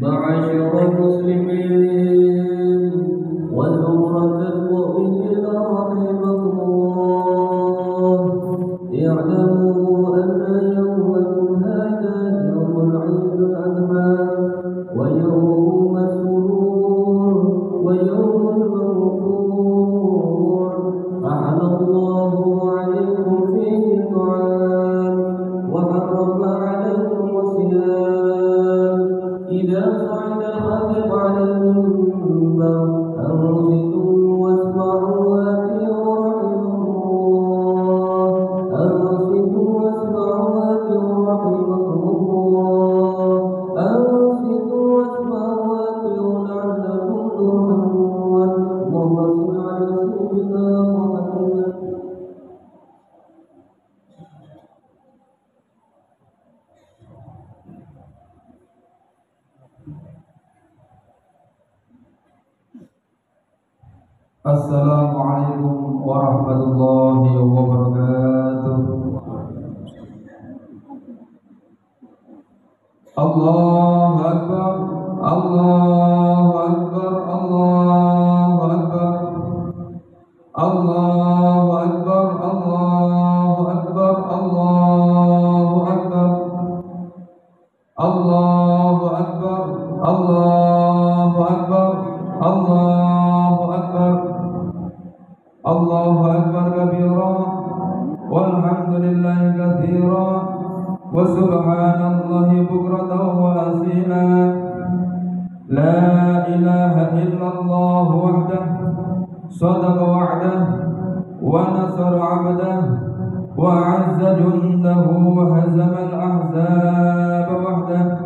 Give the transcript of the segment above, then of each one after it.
معاشر المسلمين وزمرة المؤمنين رحمكم الله، اعلموا أن يومكم هذا يوم العيد الأضحى ويوم السرور ويوم المغفور. أحل الله عليكم فيه الطعام وحرم عليكم الصيام. إذا صعد الخطيب على المنبر أنصتوا واسمعوا وأطيعوا رحمكم الله، أنصتوا واسمعوا وأطيعوا رحمكم الله، أنصتوا واسمعوا وأطيعوا لعلكم ترحمون. اللهم صل على سيدنا محمد. Assalamualaikum warahmatullahi wabarakatuh. Allahu Akbar, Allahu Akbar, Allahu Akbar, Allahu Akbar, Allahu Akbar, Allahu Akbar, Allahu Akbar, Allahu Akbar, Allahu Akbar. Allahu Akbar kabira walhamdulillahi katsira wa subhanallahi bukratan wa asila. La ilaha illallah wahdahu sadaqa wa'dahu wa nasara 'abdahu wa 'azza jundahu wa hazama al-ahzaba wahdahu.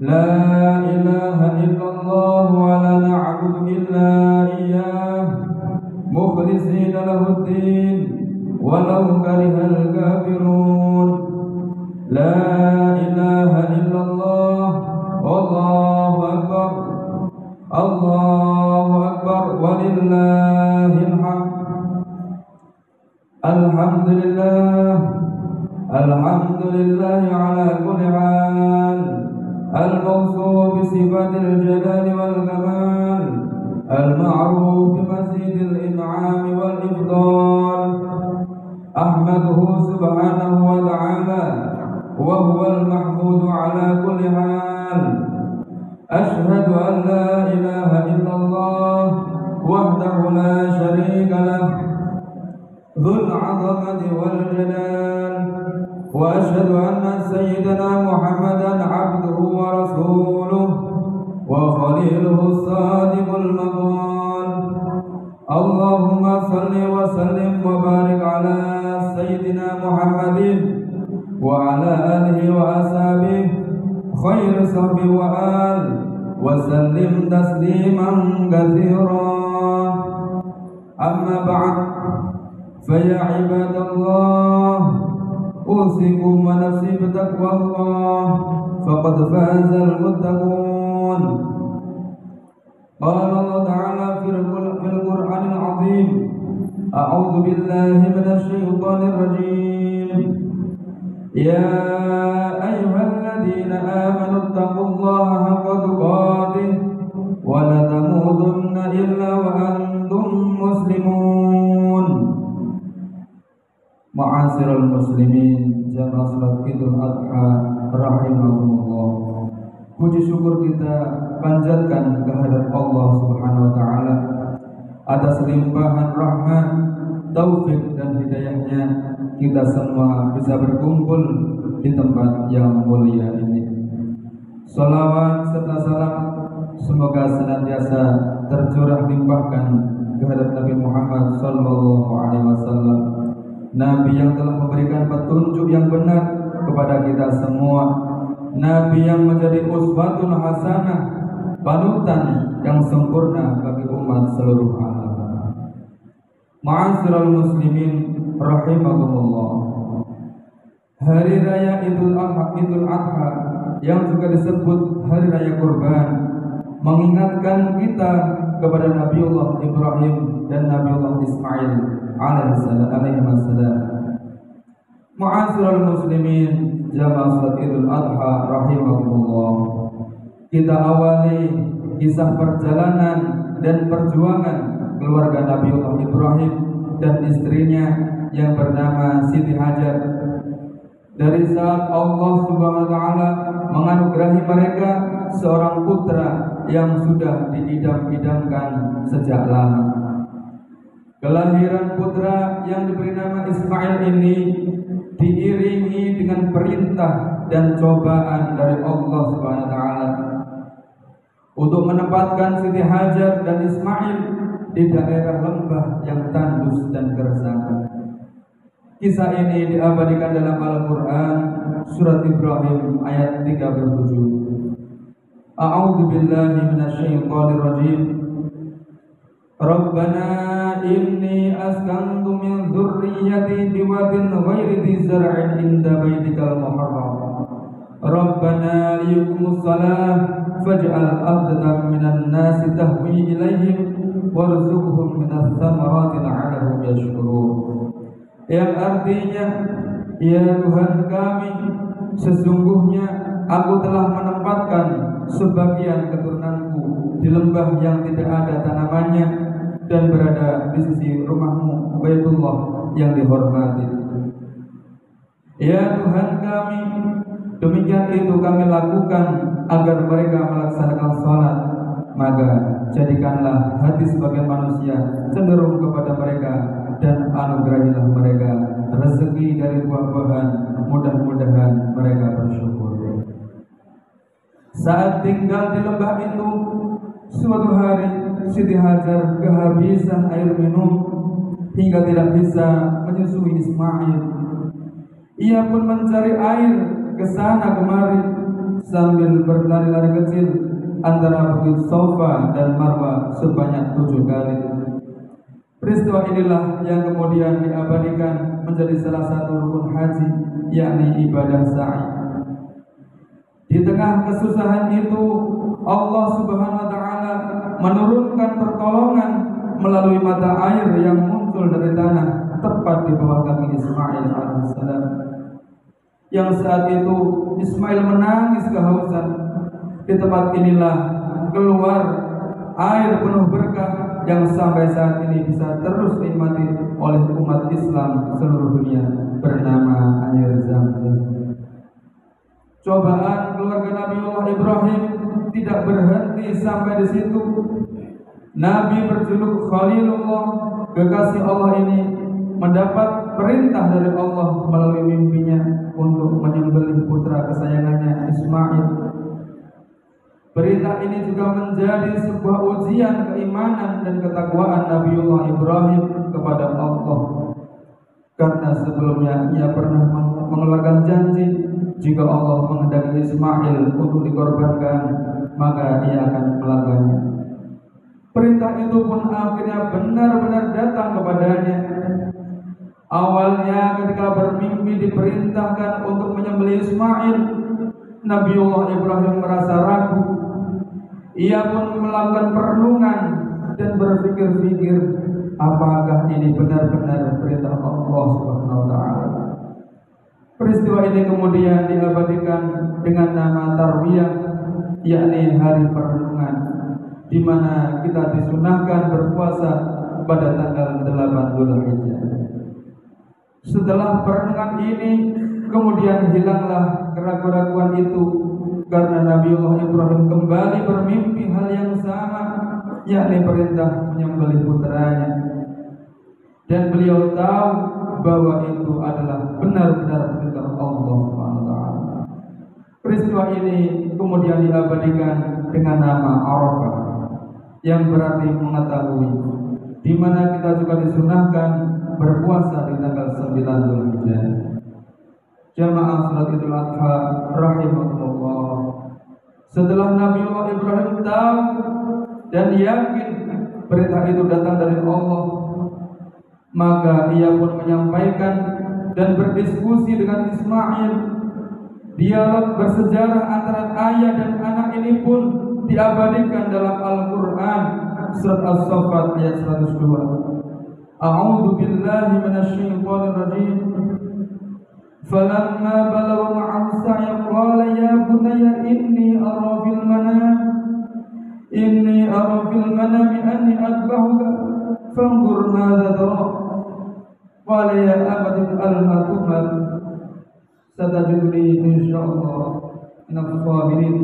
La ilaha illallah wa la na'budu illa iyyah مخلصين له الدين ولو كره الكافرون. لا إله إلا الله والله أكبر، الله أكبر ولله الحمد. الحمد لله، الحمد لله على كل حال، الموصوف بصفات الجلال والكمال، المعروف بمزيد الإنعام والإفضال. أحمده سبحانه وتعالى وهو المحمود على كل حال. أشهد أن لا إله إلا الله وحده لا شريك له ذو العظمة والجلال، وأشهد أن سيدنا محمدا عبده ورسوله وخليله الصادق المقال. اللهم صل وسلم وبارك على سيدنا محمد وعلى آله وأصحابه خير صحبه وآل وسلم تسليما كثيرا. أما بعد، فيا عباد الله، أوصيكم ونفسي بتقوى الله فقد فاز المتقون. قال الله تعالى في القرآن العظيم: أعوذ بالله من الشيطان الرجيم. يا أيها الذين آمنوا اتقوا الله حق تقاته ولا تموتن إلا وأنتم مسلمون. Ma'asyiral muslimin, jamaah salat Idul Adha rahimakumullah. Puji syukur kita panjatkan kehadirat Allah Subhanahu wa taala atas limpahan rahmat, taufik dan hidayahnya kita semua bisa berkumpul di tempat yang mulia ini. Salawat serta salam semoga senantiasa tercurah limpahkan kehadirat Nabi Muhammad sallallahu alaihi wasallam, Nabi yang telah memberikan petunjuk yang benar kepada kita semua, Nabi yang menjadi uswatun hasanah, panutan yang sempurna bagi umat seluruh alam. Ma'asyiral muslimin rahimakumullah. Hari raya Idul Adha yang juga disebut hari raya Kurban mengingatkan kita kepada Nabiullah Ibrahim dan Nabiullah Ismail alaihi wassalam. Ma'asyiral muslimin, jamaah salat Idul Adha rahimakumullah. kita awali kisah perjalanan dan perjuangan keluarga Nabiullah Ibrahim dan istrinya yang bernama Siti Hajar. Dari saat Allah Subhanahu wa taala menganugerahi mereka seorang putra yang sudah diidam-idamkan sejak lama. Kelahiran putra yang diberi nama Ismail ini diiringi dengan perintah dan cobaan dari Allah Subhanahu wa taala untuk menempatkan Siti Hajar dan Ismail di daerah lembah yang tandus dan gersang. Kisah ini diabadikan dalam Al-Quran surat Ibrahim ayat 37. A'udzu billahi minasyaitonir rajim. Rabbana inni askantu min dzurriyyati biwadin ghairi dzi zar'in inda baitikal muharram. Rabbana liyuqimus shalah faj'al afdatan minan nasi tahwi ilaihim warzuqhum minas thamarati la'allahum yashkurun. Yang artinya, ya Tuhan kami, sesungguhnya aku telah menempatkan sebagian keturunanku di lembah yang tidak ada tanamannya dan berada di sisi rumahmu Baitullah yang dihormati. Ya Tuhan kami, demikian itu kami lakukan agar mereka melaksanakan salat, maka jadikanlah hati sebagian manusia cenderung kepada mereka dan anugerahilah mereka rezeki dari buah-buahan, mudah-mudahan mereka bersyukur. Saat tinggal di lembah itu, suatu hari Siti Hajar kehabisan air minum hingga tidak bisa menyusui Ismail. Ia pun mencari air ke sana kemari sambil berlari-lari kecil antara Bukit Safa dan Marwa sebanyak 7 kali. Peristiwa inilah yang kemudian diabadikan menjadi salah satu rukun haji, yakni ibadah sa'i. Di tengah kesusahan itu, Allah Subhanahu wa taala menurunkan pertolongan melalui mata air yang muncul dari tanah tepat di bawah kaki Ismail alaihissalam. Yang saat itu Ismail menangis kehausan. Di tempat inilah keluar air penuh berkah yang sampai saat ini bisa terus dinikmati oleh umat Islam seluruh dunia, bernama air Zam-Zam. Cobaan keluarga Nabiullah Ibrahim tidak berhenti sampai di situ. Nabi berjuluk Khalilullah, kekasih Allah ini, mendapat perintah dari Allah melalui mimpinya untuk menyembelih putra kesayangannya Ismail. Perintah ini juga menjadi sebuah ujian keimanan dan ketakwaan Nabiullah Ibrahim kepada Allah. Karena sebelumnya ia pernah mengeluarkan janji, jika Allah menghendaki Ismail untuk dikorbankan, maka ia akan melakukannya. Perintah itu pun akhirnya benar-benar datang kepadanya. Awalnya ketika bermimpi diperintahkan untuk menyembelih Ismail, Nabiullah Ibrahim merasa ragu. Ia pun melakukan perenungan dan berpikir-pikir, apakah ini benar-benar perintah Allah Subhanahu wa taala. Peristiwa ini kemudian diabadikan dengan nama Tarwiyah, yakni hari perenungan, di mana kita disunahkan berpuasa pada tanggal 8 Dzulhijjah. Setelah perenungan ini, kemudian hilanglah keraguan-keraguan itu karena Nabiullah Ibrahim kembali bermimpi hal yang sama, yakni perintah menyembelih putranya. Dan beliau tahu bahwa itu adalah benar-benar perintah Allah SWT. Peristiwa ini kemudian diabadikan dengan nama Arafah, yang berarti mengetahui, di mana kita juga disunahkan berpuasa di tanggal 9 Dzulhijjah. Jamaah salat Idul Adha rahimahullah. Setelah Nabiullah Ibrahim tahu dan yakin perintah itu datang dari Allah, maka ia pun menyampaikan dan berdiskusi dengan Ismail. Dialog bersejarah antara ayah dan anak ini pun diabadikan dalam Al-Quran surat As-Saffat ayat 102. A'udzu billahi minasyaitonir rajim. فلما بلغ معه السعي قال يا بني إني أرى في المنام أني أذبحك فانظر ماذا ترى قال يا أبت افعل ما تؤمر ستجدني إن شاء الله من الصابرين,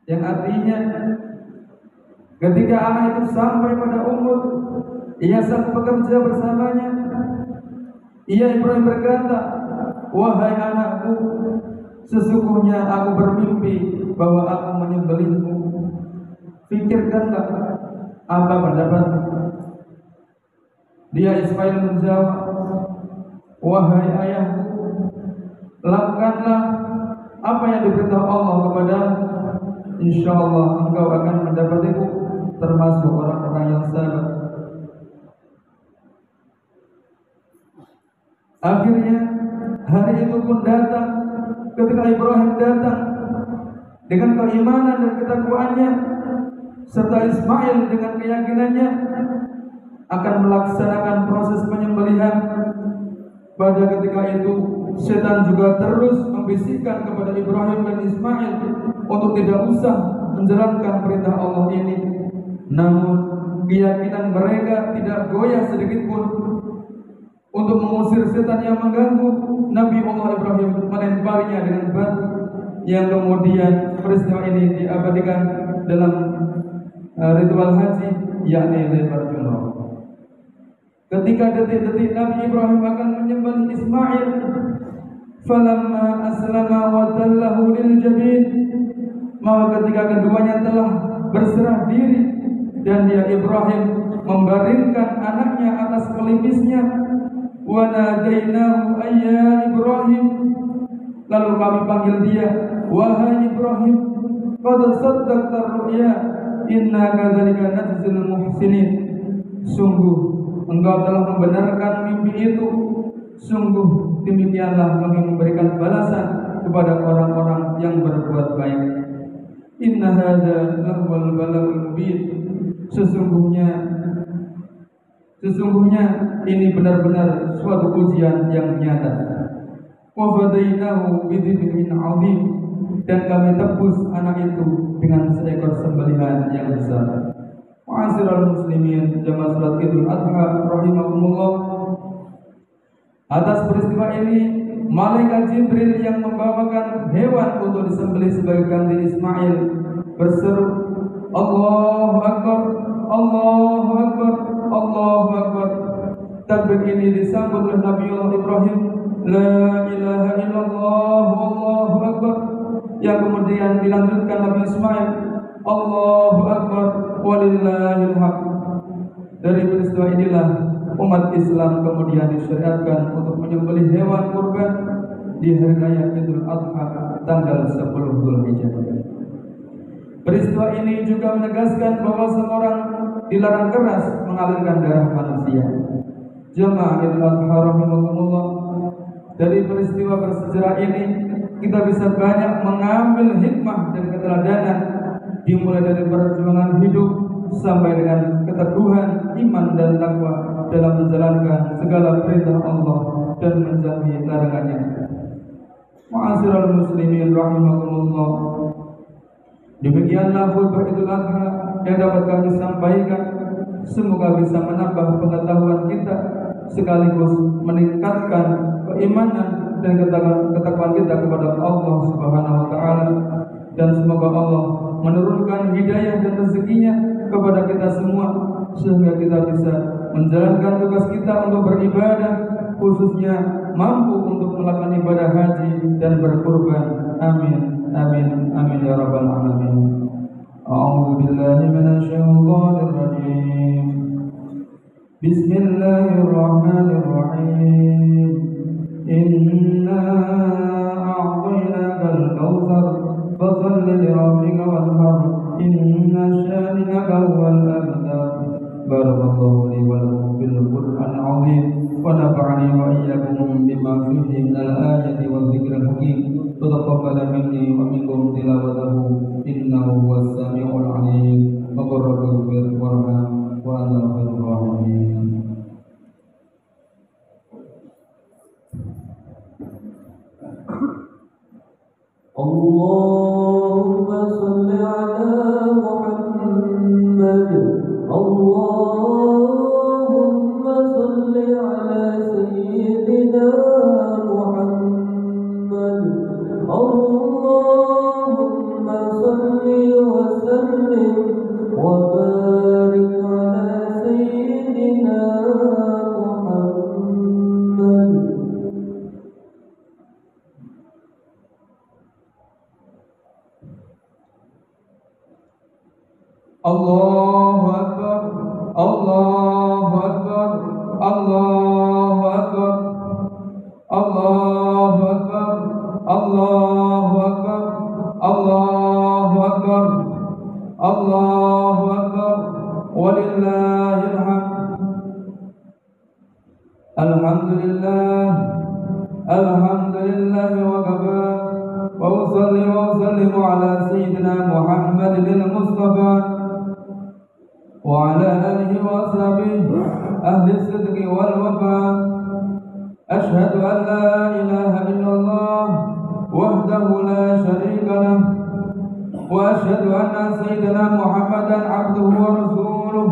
yang artinya ketika anak itu sampai pada umur ia sang bekerja bersamanya, ia Ibrahim berkata, wahai anakku, sesungguhnya aku bermimpi bahwa aku menyembelihmu. Pikirkanlah apa pendapatmu. Dia Ismail menjawab, wahai ayahku, lakukanlah apa yang diberitahu Allah kepadamu. Insyaallah engkau akan mendapatiku termasuk orang-orang yang sabar. Akhirnya hari itu pun datang. Ketika Ibrahim datang dengan keimanan dan ketakwaannya, serta Ismail dengan keyakinannya akan melaksanakan proses penyembelihan, pada ketika itu setan juga terus membisikkan kepada Ibrahim dan Ismail untuk tidak usah menjalankan perintah Allah ini. Namun keyakinan mereka tidak goyah sedikit pun. Untuk mengusir setan yang mengganggu, Nabi Allah Ibrahim melemparinya dengan batu, yang kemudian peristiwa ini diabadikan dalam ritual haji, yakni lempar jumrah. Ketika detik-detik Nabi Ibrahim akan menyembelih Ismail, falamma aslama wa tallahu lil jabin, maka ketika keduanya telah berserah diri dan dia Ibrahim membaringkan anaknya atas pelipisnya, wa nadainahu ayya Ibrahim, lalu kami panggil dia, wahai Ibrahim, qad saddaqta ru'ya inna kadzalika najzil muhsinin, sungguh engkau telah membenarkan mimpi itu, sungguh demikianlah kami memberikan balasan kepada orang-orang yang berbuat baik. Inna hadza lahwal balagul mubin, sesungguhnya ini benar-benar suatu ujian yang nyata. Wa fadainahu bidzibhin 'adzim, dan kami tebus anak itu dengan seekor sembelihan yang besar. Ma'asyiral muslimin jamaah salat Idul Adha rahimakumullah. Atas peristiwa ini malaikat Jibril yang membawakan hewan untuk disembelih sebagai ganti Ismail berseru, Allahu Akbar, Allahu Akbar, Allahu Akbar. Takbir ini disambut oleh Nabiullah Ibrahim, La ilaha illallah, Allahu Akbar, yang kemudian dilanjutkan Nabi Ismail, Allahu Akbar, walillahil hamd. Dari peristiwa inilah umat Islam kemudian disyariatkan untuk menyembelih hewan kurban di hari raya Idul Adha tanggal 10 Dzulhijjah. Peristiwa ini juga menegaskan bahwa seorang dilarang keras mengalirkan darah manusia. Jemaah Idul Adha rahimakumullah, dari peristiwa bersejarah ini kita bisa banyak mengambil hikmah dan keteladanan, dimulai dari perjuangan hidup sampai dengan keteguhan iman dan takwa dalam menjalankan segala perintah Allah dan menjauhi larangannya. Ma'asyiral muslimin rahimakumullah, demikianlah khutbah Idul Adha yang dapat kami sampaikan. Semoga bisa menambah pengetahuan kita sekaligus meningkatkan keimanan dan ketakwaan kita kepada Allah Subhanahu wa taala, dan semoga Allah menurunkan hidayah dan rezekinya kepada kita semua sehingga kita bisa menjalankan tugas kita untuk beribadah, khususnya mampu untuk melakukan ibadah haji dan berkurban. Amin, amin, amin ya rabbal alamin. A'udzu billahi minasyaitonir rajim. Bismillahirrahmanirrahim. Inna a'tainakal kautsar fashalli lirabbika wanhar inna syani'aka huwal abtar. Barakallahu li wa lakum fil Qur'anil 'azim wa nafa'ani wa iyyakum bima fihi minal ayati wadh dhikril hakim. Taqabbal minni wa minkum tilawatahu innahu huwas samiul 'alim. Wa qur rabbil warham wa anta khairur rahimin. اللهم صل على محمد. اللهم صل على سيدنا محمد. اللهم صل وسلم وبارك على سيدنا محمد. Allahu Akbar, Allahu Akbar, Allahu Akbar, Allahu Akbar, Allahu Akbar, Allahu Akbar, Allahu Akbar, walillahil hamd. Alhamdulillah, alhamdulillah wa kafa, wa usalli wa usallimu ala sayyidina Muhammadil Mustafa وعلى آله وأصحابه أهل الصدق والوفاء. أشهد أن لا إله إلا الله وحده لا شريك له، وأشهد أن سيدنا محمدا عبده ورسوله.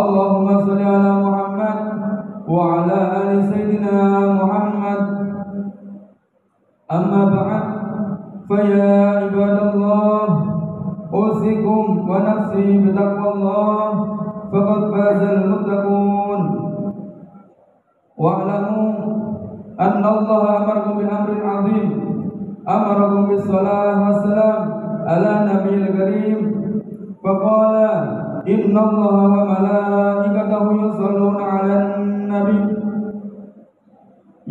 اللهم صل على محمد وعلى آل سيدنا محمد. أما بعد، فيا عباد الله، أوصيكم ونفسي بتقوى الله، فقد فاز المتقون. واعلموا أن الله أمركم بأمر عظيم، أمركم بالصلاة والسلام على النبي الكريم، فقال: إن الله وملائكته يصلون على النبي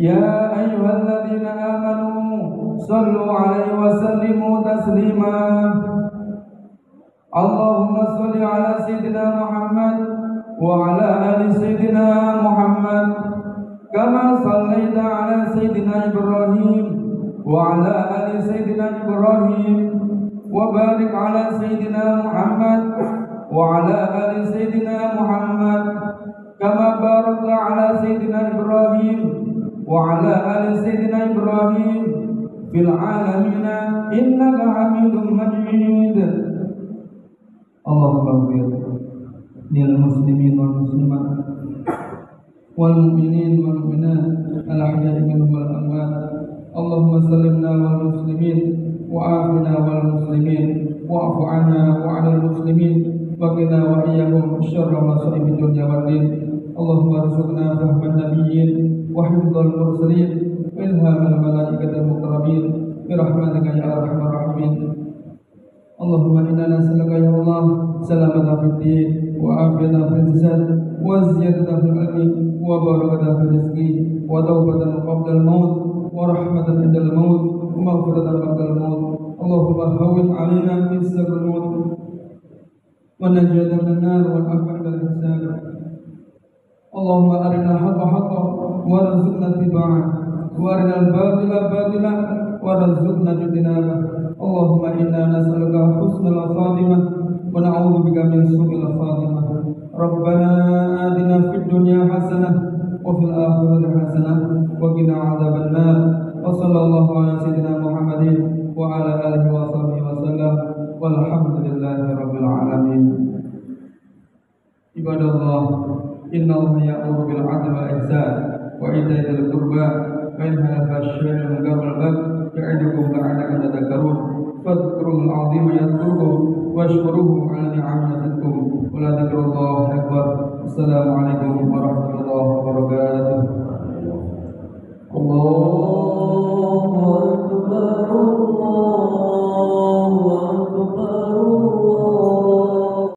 يا أيها الذين آمنوا صلوا عليه وسلموا تسليما. اللهم صل على سيدنا محمد وعلى آل سيدنا محمد كما صليت على سيدنا إبراهيم وعلى آل سيدنا إبراهيم، وبارك على سيدنا محمد وعلى آل سيدنا محمد كما باركت على سيدنا إبراهيم وعلى آل سيدنا إبراهيم في العالمين إنك حميد مجيد. Allahumma ighfir lil muslimin wal muslimat wal mu'minin wal mu'minat al ahya'i minhum wal amwat. Allahumma sallimna wal muslimin wa afina wal muslimin wa'fu 'anna wa 'anil muslimin wa qina wa iyyahum syarra masa'ib dunya wad din. Allahumma arzuqna fahman nabiyyin wa hifdzal mursalin wa ilhamal malaikatil muqarrabin bi rahmatika ya arhamar rahimin. Allahumma inna nas'aluka ya Allah salamata fid din wa afiyatan fil jasad wa ziyadatan fil ilmi wa barakatan fil rizqi wa tawbatan qabla al maut wa rahmatan inda al maut wa maghfiratan ba'da al maut. Allahumma hawwin 'alaina fi sabr al maut wa najatan min nar wal afwa bil hisab. Allahumma arina al-haqqa haqqan warzuqna ittiba'ah wa arina al-batila batilan warzuqna ijtinabah. Allahumma inna nas'aluka husnal khatimah wa na'udzu bika min su'il khatimah. Rabbana atina fid dunya hasanah wa fil akhirati hasanah wa qina adzaban nar. Wa sallallahu ala sayyidina Muhammadin wa ala alihi wa sahbihi wa sallam. Walhamdulillahi rabbil alamin. Ibadallah, innallaha ya'muru bil 'adli wal ihsan wa ita'i dzil qurba wa yanha 'anil fahsya'i wal munkari wal baghi ya'idukum la'allakum tadhakkarun. Fadhkurul 'azima yadhkurkum washkuruhu 'ala ni'amihi yazidkum wa la dzikrullahi akbar. Assalamu alaikum warahmatullahi wabarakatuh.